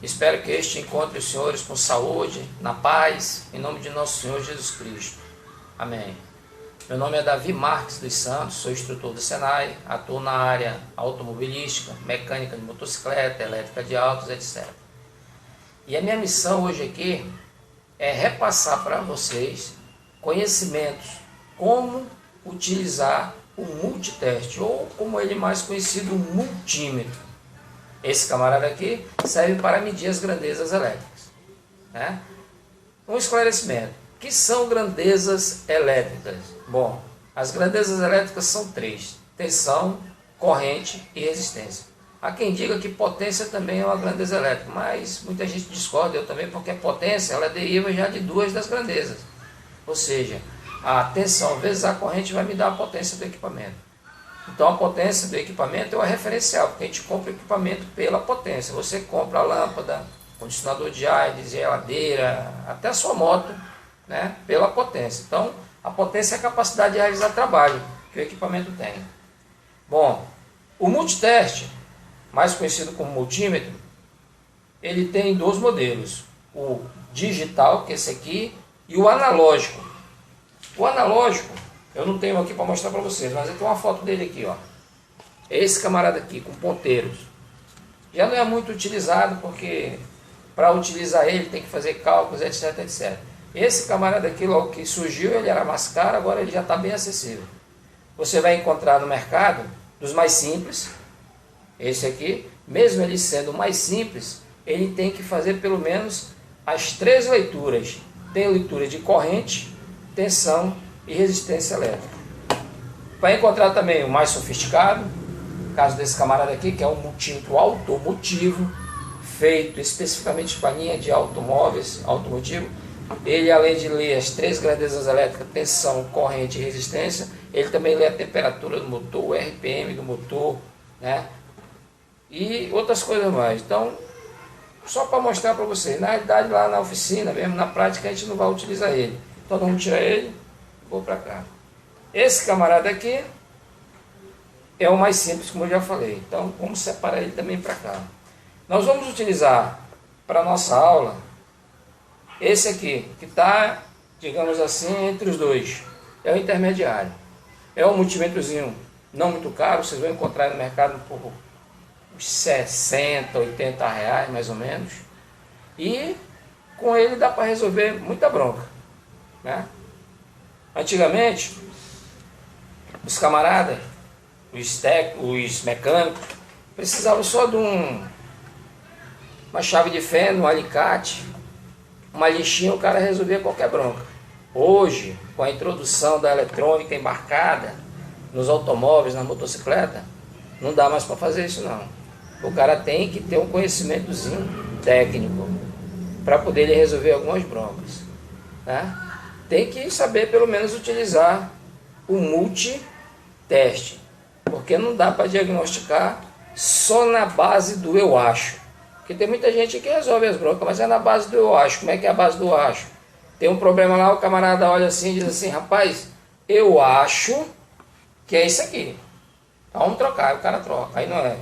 Espero que este encontre os senhores com saúde, na paz, em nome de nosso Senhor Jesus Cristo. Amém. Meu nome é Davi Marques dos Santos, sou instrutor do Senai, atuo na área automobilística, mecânica de motocicleta, elétrica de autos, etc. E a minha missão hoje aqui é repassar para vocês conhecimentos como utilizar o multiteste, ou como ele é mais conhecido, o multímetro. Esse camarada aqui serve para medir as grandezas elétricas, né? Um esclarecimento. O que são grandezas elétricas? Bom, as grandezas elétricas são três: tensão, corrente e resistência. Há quem diga que potência também é uma grandeza elétrica, mas muita gente discorda, eu também, porque a potência ela deriva já de duas das grandezas. Ou seja, a tensão vezes a corrente vai me dar a potência do equipamento. Então a potência do equipamento é o referencial, porque a gente compra o equipamento pela potência. Você compra a lâmpada, condicionador de ar, geladeira, até a sua moto, né, pela potência. Então a potência é a capacidade de realizar trabalho que o equipamento tem. Bom, o multiteste, mais conhecido como multímetro, ele tem dois modelos: o digital, que é esse aqui, e o analógico. O analógico eu não tenho aqui para mostrar para vocês, mas eu tenho uma foto dele aqui, ó. Esse camarada aqui, com ponteiros. Já não é muito utilizado, porque para utilizar ele tem que fazer cálculos, etc, etc. Esse camarada aqui, logo que surgiu, ele era mais caro, agora ele já está bem acessível. Você vai encontrar no mercado dos mais simples. Esse aqui, mesmo ele sendo mais simples, ele tem que fazer pelo menos as três leituras. Tem leitura de corrente, tensão e resistência elétrica. Vai encontrar também o mais sofisticado, no caso desse camarada aqui, que é um multímetro automotivo, feito especificamente para a linha de automóveis, automotivo. Ele, além de ler as três grandezas elétricas, tensão, corrente e resistência, ele também lê a temperatura do motor, o RPM do motor, né? E outras coisas mais. Então, só para mostrar para vocês, na realidade lá na oficina, mesmo na prática, a gente não vai utilizar ele. Então vamos tirar ele, vou para cá. Esse camarada aqui é o mais simples, como eu já falei. Então vamos separar ele também para cá. Nós vamos utilizar para nossa aula esse aqui, que está, digamos assim, entre os dois. É o intermediário. É um multímetrozinho não muito caro, vocês vão encontrar no mercado por uns 60, 80 reais mais ou menos. E com ele dá para resolver muita bronca, né? Antigamente, os camaradas, os mecânicos, precisavam só de uma chave de fenda, um alicate, uma lixinha, o cara resolvia qualquer bronca. Hoje, com a introdução da eletrônica embarcada nos automóveis, na motocicleta, não dá mais para fazer isso não. O cara tem que ter um conhecimentozinho técnico para poder resolver algumas broncas, né? Tem que saber pelo menos utilizar o multiteste, porque não dá para diagnosticar só na base do eu acho. Porque tem muita gente que resolve as broncas, mas é na base do eu acho. Como é que é a base do eu acho? Tem um problema lá, o camarada olha assim e diz assim: rapaz, eu acho que é isso aqui. Então vamos trocar. Aí o cara troca. Aí não é.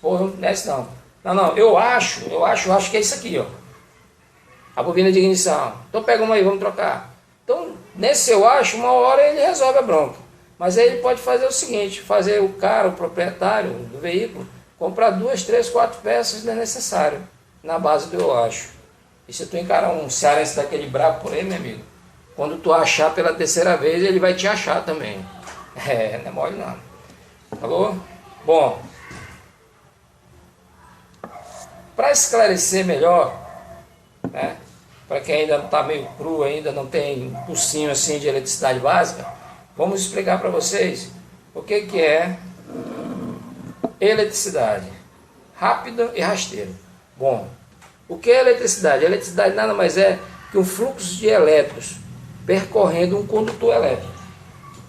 Porra, não desce não. Não, eu acho que é isso aqui, ó. A bobina de ignição. Então pega uma aí, vamos trocar. Então, nesse eu acho, uma hora ele resolve a bronca. Mas aí ele pode fazer o seguinte: fazer o cara, o proprietário do veículo, comprar 2, 3, 4 peças não é necessário, na base do eu acho. E se tu encarar um cearense daquele brabo por aí, meu amigo, quando tu achar pela terceira vez, ele vai te achar também. Não é mole não. Falou? Bom, para esclarecer melhor, né, para quem ainda está meio cru, ainda não tem um cursinho assim de eletricidade básica, vamos explicar para vocês o que é eletricidade rápida e rasteira. Bom, o que é eletricidade? A eletricidade nada mais é que um fluxo de elétrons percorrendo um condutor elétrico.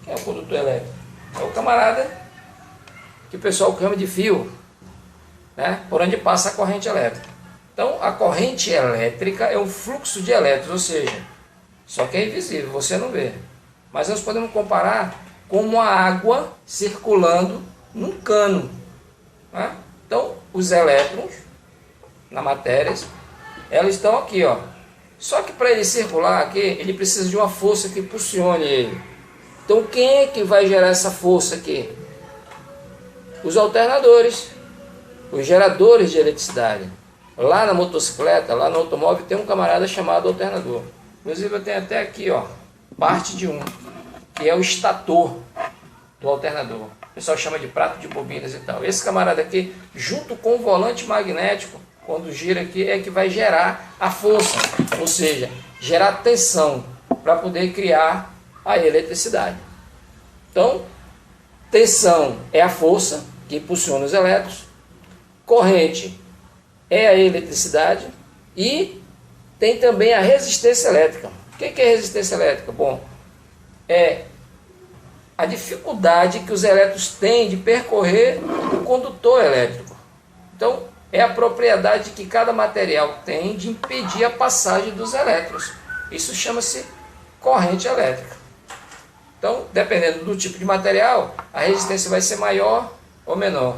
Quem é o condutor elétrico? É o camarada que o pessoal chama de fio, né, por onde passa a corrente elétrica. Então, a corrente elétrica é um fluxo de elétrons, ou seja, só que é invisível, você não vê. Mas nós podemos comparar com uma água circulando num cano, né? Então, os elétrons na matéria, elas estão aqui, ó. Só que para ele circular aqui, ele precisa de uma força que impulsione ele. Então quem é que vai gerar essa força aqui? Os alternadores, os geradores de eletricidade. Lá na motocicleta, lá no automóvel, tem um camarada chamado alternador. Inclusive eu tenho até aqui, ó, parte de um, que é o estator do alternador. O pessoal chama de prato de bobinas e tal. Esse camarada aqui, junto com o volante magnético, quando gira aqui, é que vai gerar a força, ou seja, gerar tensão para poder criar a eletricidade. Então, tensão é a força que impulsiona os elétrons, corrente é a eletricidade e tem também a resistência elétrica. O que é resistência elétrica? Bom, é a dificuldade que os elétrons têm de percorrer o condutor elétrico. Então, é a propriedade que cada material tem de impedir a passagem dos elétrons. Isso chama-se corrente elétrica. Então, dependendo do tipo de material, a resistência vai ser maior ou menor.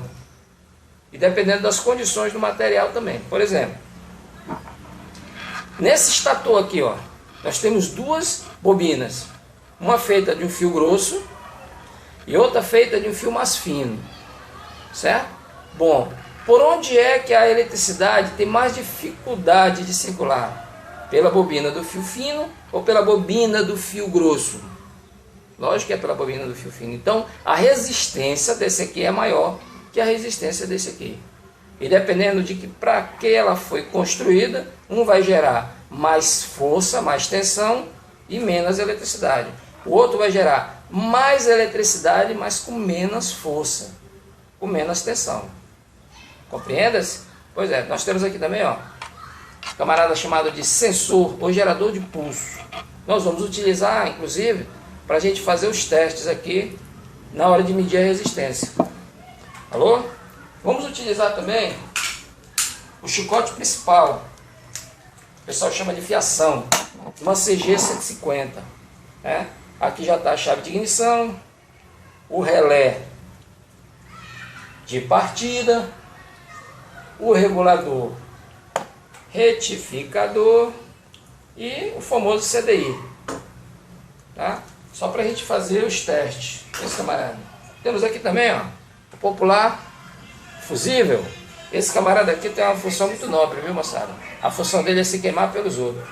E dependendo das condições do material também. Por exemplo, nesse estator aqui, ó, nós temos duas bobinas. Uma feita de um fio grosso e outra feita de um fio mais fino. Certo? Bom, por onde é que a eletricidade tem mais dificuldade de circular? Pela bobina do fio fino ou pela bobina do fio grosso? Lógico que é pela bobina do fio fino. Então, a resistência desse aqui é maior que a resistência desse aqui. E dependendo de que para que ela foi construída, um vai gerar mais força, mais tensão e menos eletricidade. O outro vai gerar mais eletricidade, mas com menos força, com menos tensão. Compreenda-se? Pois é, nós temos aqui também, ó, camarada chamado de sensor ou gerador de pulso. Nós vamos utilizar, inclusive, para a gente fazer os testes aqui na hora de medir a resistência. Alô? Vamos utilizar também o chicote principal. O pessoal chama de fiação. Uma CG 150. Né? Aqui já está a chave de ignição, o relé de partida, o regulador retificador e o famoso CDI. Tá? Só para a gente fazer os testes. Esse camarada. Temos aqui também, ó, o popular fusível. Esse camarada aqui tem uma função muito nobre, viu, moçada? A função dele é se queimar pelos outros.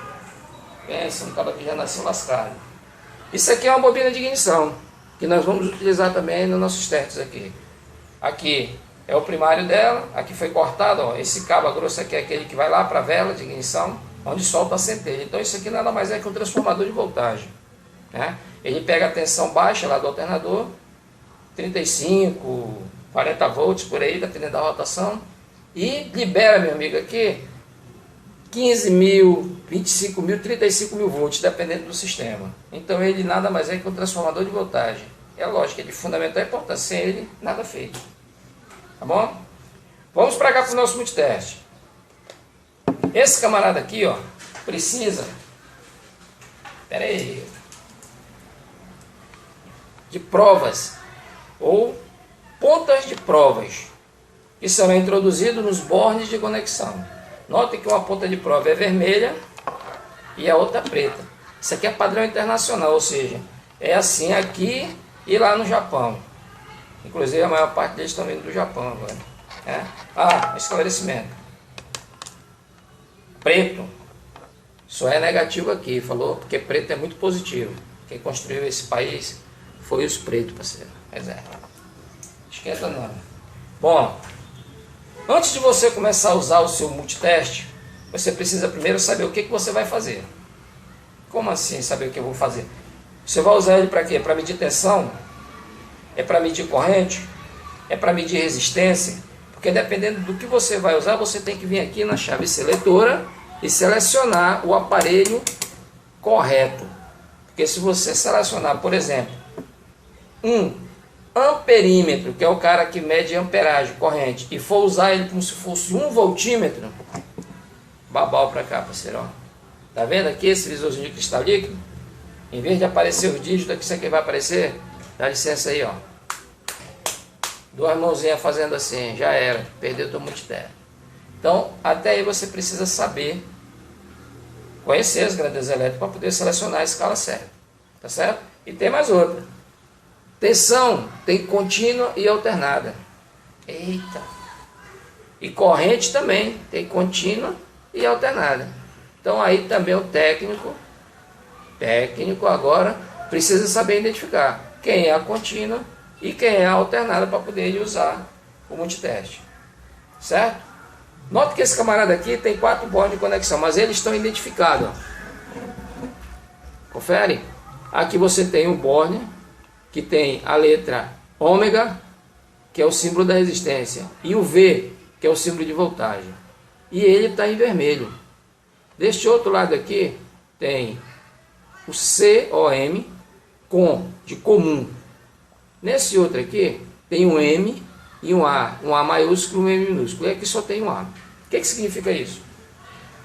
Pensa, um cara que já nasceu lascado. Isso aqui é uma bobina de ignição, que nós vamos utilizar também nos nossos testes aqui. Aqui é o primário dela, aqui foi cortado, ó, esse cabo grosso aqui é aquele que vai lá para a vela de ignição, onde solta a centelha. Então isso aqui nada mais é que um transformador de voltagem. Né? Ele pega a tensão baixa lá do alternador, 35, 40 volts por aí, dependendo da rotação, e libera, meu amigo, aqui 15 mil, 25 mil, 35 mil volts, dependendo do sistema. Então ele nada mais é que um transformador de voltagem. É lógico, é de fundamental importância, sem ele nada feito. Tá bom? Vamos para cá para o nosso multiteste. Esse camarada aqui, ó, precisa, espera aí, de provas ou pontas de provas que serão introduzidos nos bornes de conexão. Note que uma ponta de prova é vermelha e a outra preta. Isso aqui é padrão internacional, ou seja, é assim aqui e lá no Japão. Inclusive a maior parte deles estão vindo do Japão agora. É? Ah, esclarecimento. Preto só é negativo aqui, falou, porque preto é muito positivo. Quem construiu esse país foi os pretos, parceiro. Mas é. Esquenta não. Bom, antes de você começar a usar o seu multiteste, você precisa primeiro saber o que você vai fazer. Como assim saber o que eu vou fazer? Você vai usar ele para quê? Para medir tensão? É para medir corrente? É para medir resistência? Porque dependendo do que você vai usar, você tem que vir aqui na chave seletora e selecionar o aparelho correto. Porque se você selecionar, por exemplo, um amperímetro, que é o cara que mede amperagem, corrente, e for usar ele como se fosse 1 voltímetro, babau para cá, parceiro, ó. Tá vendo aqui esse visorzinho de cristal líquido? Em vez de aparecer os dígitos aqui, isso aqui vai aparecer, dá licença aí, ó. Duas mãozinhas fazendo assim, já era, perdeu teu multiteste. Então, até aí você precisa saber, conhecer as grandezas elétricas para poder selecionar a escala certa. Tá certo? E tem mais outra. Tensão tem contínua e alternada. Eita! E corrente também tem contínua e alternada. Então aí também o técnico agora precisa saber identificar quem é a contínua e quem é a alternada para poder usar o multiteste. Certo? Note que esse camarada aqui tem 4 bornes de conexão, mas eles estão identificados. Ó. Confere? Aqui você tem um borne que tem a letra ômega, que é o símbolo da resistência, e o V, que é o símbolo de voltagem. E ele está em vermelho. Deste outro lado aqui tem o COM de comum. Nesse outro aqui tem um M e um A maiúsculo e um M minúsculo. E aqui só tem um A. O que significa isso?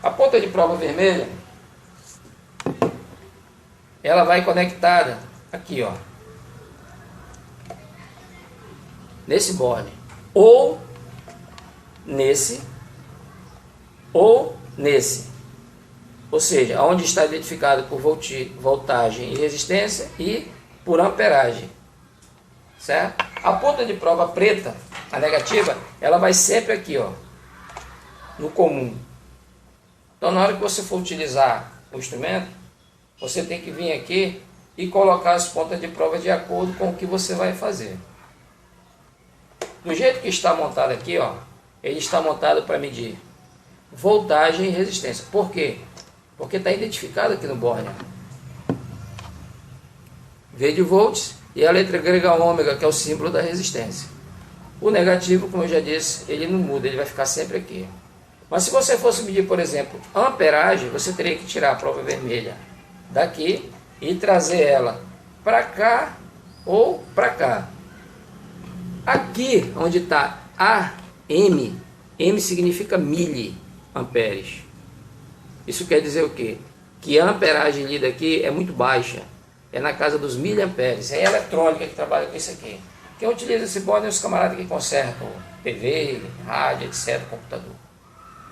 A ponta de prova vermelha, ela vai conectada aqui, ó, nesse borne, ou nesse, ou nesse. Ou seja, onde está identificado por voltagem e resistência e por amperagem. Certo? A ponta de prova preta, a negativa, ela vai sempre aqui, ó, no comum. Então, na hora que você for utilizar o instrumento, você tem que vir aqui e colocar as pontas de prova de acordo com o que você vai fazer. Do jeito que está montado aqui, ó, ele está montado para medir voltagem e resistência. Por quê? Porque está identificado aqui no borne. V de volts e a letra grega ômega, que é o símbolo da resistência. O negativo, como eu já disse, ele não muda, ele vai ficar sempre aqui. Mas se você fosse medir, por exemplo, amperagem, você teria que tirar a prova vermelha daqui e trazer ela para cá ou para cá. Aqui, onde está AM, M significa miliamperes. Isso quer dizer o quê? Que a amperagem lida aqui é muito baixa. É na casa dos miliamperes. É a eletrônica que trabalha com isso aqui. Quem utiliza esse borne é os camaradas que consertam TV, rádio, etc., computador.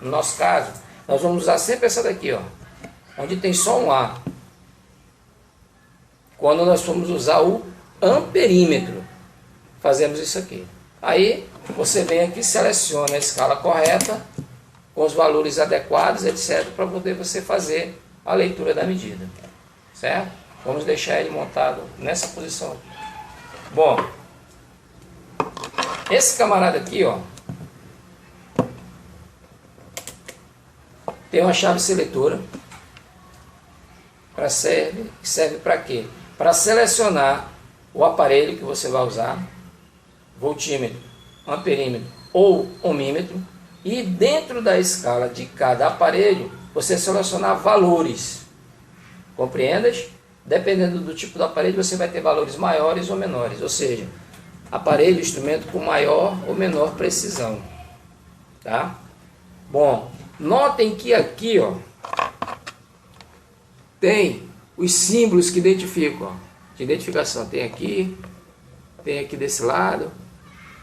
No nosso caso, nós vamos usar sempre essa daqui, ó, onde tem só um A. Quando nós formos usar o amperímetro, fazemos isso aqui. Aí você vem aqui, seleciona a escala correta, com os valores adequados, etc., para poder você fazer a leitura da medida. Certo? Vamos deixar ele montado nessa posição aqui. Bom, esse camarada aqui, ó, tem uma chave seletora. Serve para quê? Para selecionar o aparelho que você vai usar, voltímetro, amperímetro ou ohmímetro, e dentro da escala de cada aparelho você selecionar valores. Compreendas? Dependendo do tipo do aparelho, você vai ter valores maiores ou menores, ou seja, aparelho, instrumento com maior ou menor precisão. Tá? Bom, notem que aqui, ó, tem os símbolos que identificam, ó, de identificação. Tem aqui desse lado,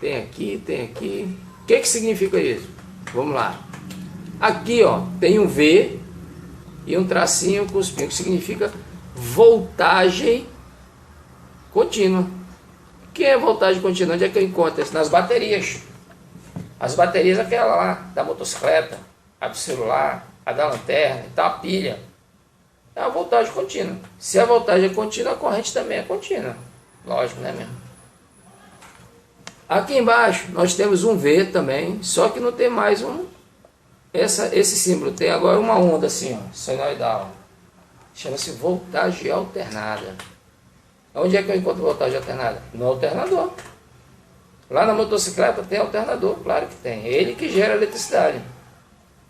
tem aqui. O que significa isso? Vamos lá. Aqui, ó, tem um V e um tracinho com os pingos, que significa voltagem contínua. O que é voltagem contínua? Onde é que eu encontro isso? Nas baterias. As baterias, aquela lá, da motocicleta, a do celular, a da lanterna, então a pilha. É a voltagem contínua. Se a voltagem é contínua, a corrente também é contínua. Lógico, né mesmo? Aqui embaixo nós temos um V também, só que não tem mais esse símbolo. Tem agora uma onda assim, ó, senoidal. Chama-se voltagem alternada. Onde é que eu encontro voltagem alternada? No alternador. Lá na motocicleta tem alternador, claro que tem. É ele que gera eletricidade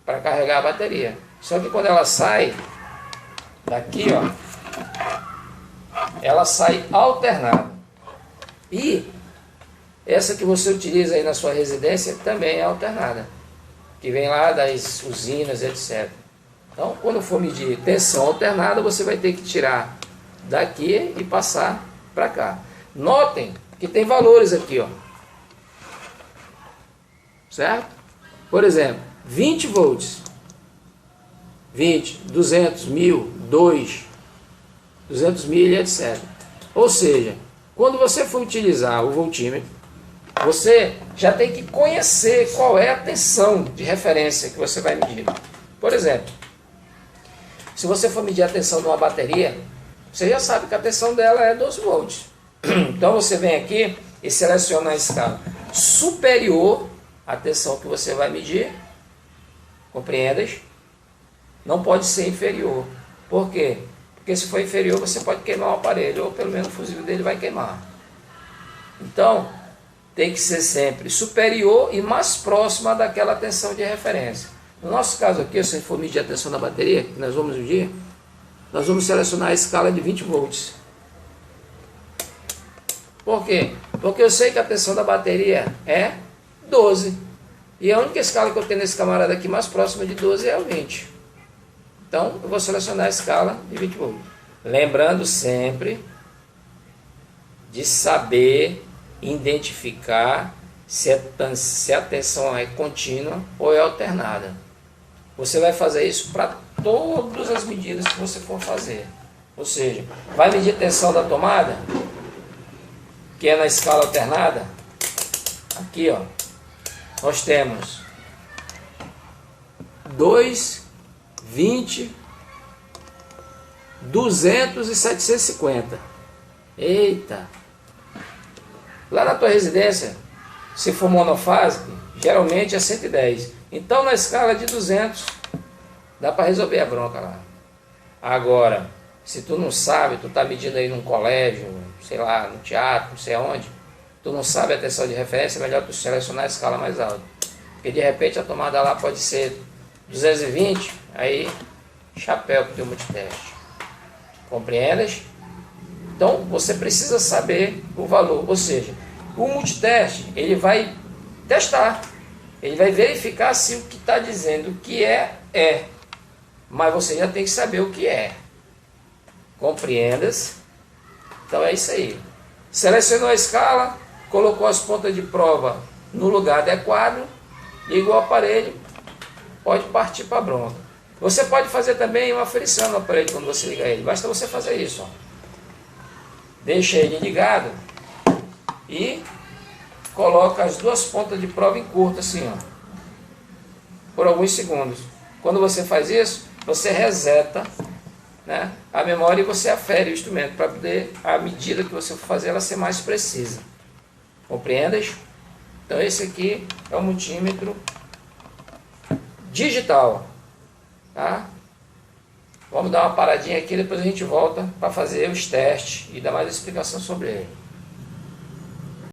para carregar a bateria. Só que quando ela sai daqui, ó, ela sai alternada. E essa que você utiliza aí na sua residência também é alternada, que vem lá das usinas, etc. Então, quando for medir tensão alternada, você vai ter que tirar daqui e passar para cá. Notem que tem valores aqui, ó. Certo? Por exemplo, 20 volts. 20, 200, 1000, 2, 200 mil, etc. Ou seja, quando você for utilizar o voltímetro, você já tem que conhecer qual é a tensão de referência que você vai medir. Por exemplo, se você for medir a tensão de uma bateria, você já sabe que a tensão dela é 12 volts. Então você vem aqui e seleciona a escala superior à tensão que você vai medir. Compreendes? Não pode ser inferior. Por quê? Porque se for inferior, você pode queimar o aparelho, ou pelo menos o fusível dele vai queimar. Então, tem que ser sempre superior e mais próxima daquela tensão de referência. No nosso caso aqui, se a gente for medir a tensão da bateria, que nós vamos medir, nós vamos selecionar a escala de 20 volts. Por quê? Porque eu sei que a tensão da bateria é 12. E a única escala que eu tenho nesse camarada aqui mais próxima de 12 é o 20. Então, eu vou selecionar a escala de 20 volts. Lembrando sempre de saber identificar se a tensão é contínua ou é alternada. Você vai fazer isso para todas as medidas que você for fazer. Ou seja, vai medir a tensão da tomada, que é na escala alternada. Aqui, ó, nós temos 2, 20, 200 e 750. Eita! Lá na tua residência, se for monofásico, geralmente é 110. Então, na escala de 200, dá para resolver a bronca lá. Agora, se tu não sabe, tu tá medindo aí num colégio, sei lá, no teatro, não sei aonde, tu não sabe a tensão de referência, é melhor tu selecionar a escala mais alta. Porque de repente a tomada lá pode ser 220, aí chapéu para o teu multiteste. Compreendes? Então você precisa saber o valor. Ou seja, o multiteste ele vai testar, ele vai verificar se o que está dizendo que é. Mas você já tem que saber o que é. Compreendas? Então é isso aí. Selecionou a escala, colocou as pontas de prova no lugar adequado, ligou o aparelho, pode partir para a bronca. Você pode fazer também uma aferição no aparelho quando você liga ele. Basta você fazer isso. Ó. Deixa ele ligado e coloca as duas pontas de prova em curto, assim, ó, por alguns segundos. Quando você faz isso, você reseta, né, a memória e você afere o instrumento para poder a medida que você for fazer ela ser mais precisa. Compreendes? Então esse aqui é o multímetro digital. Tá? Vamos dar uma paradinha aqui, depois a gente volta para fazer os testes e dar mais explicação sobre ele.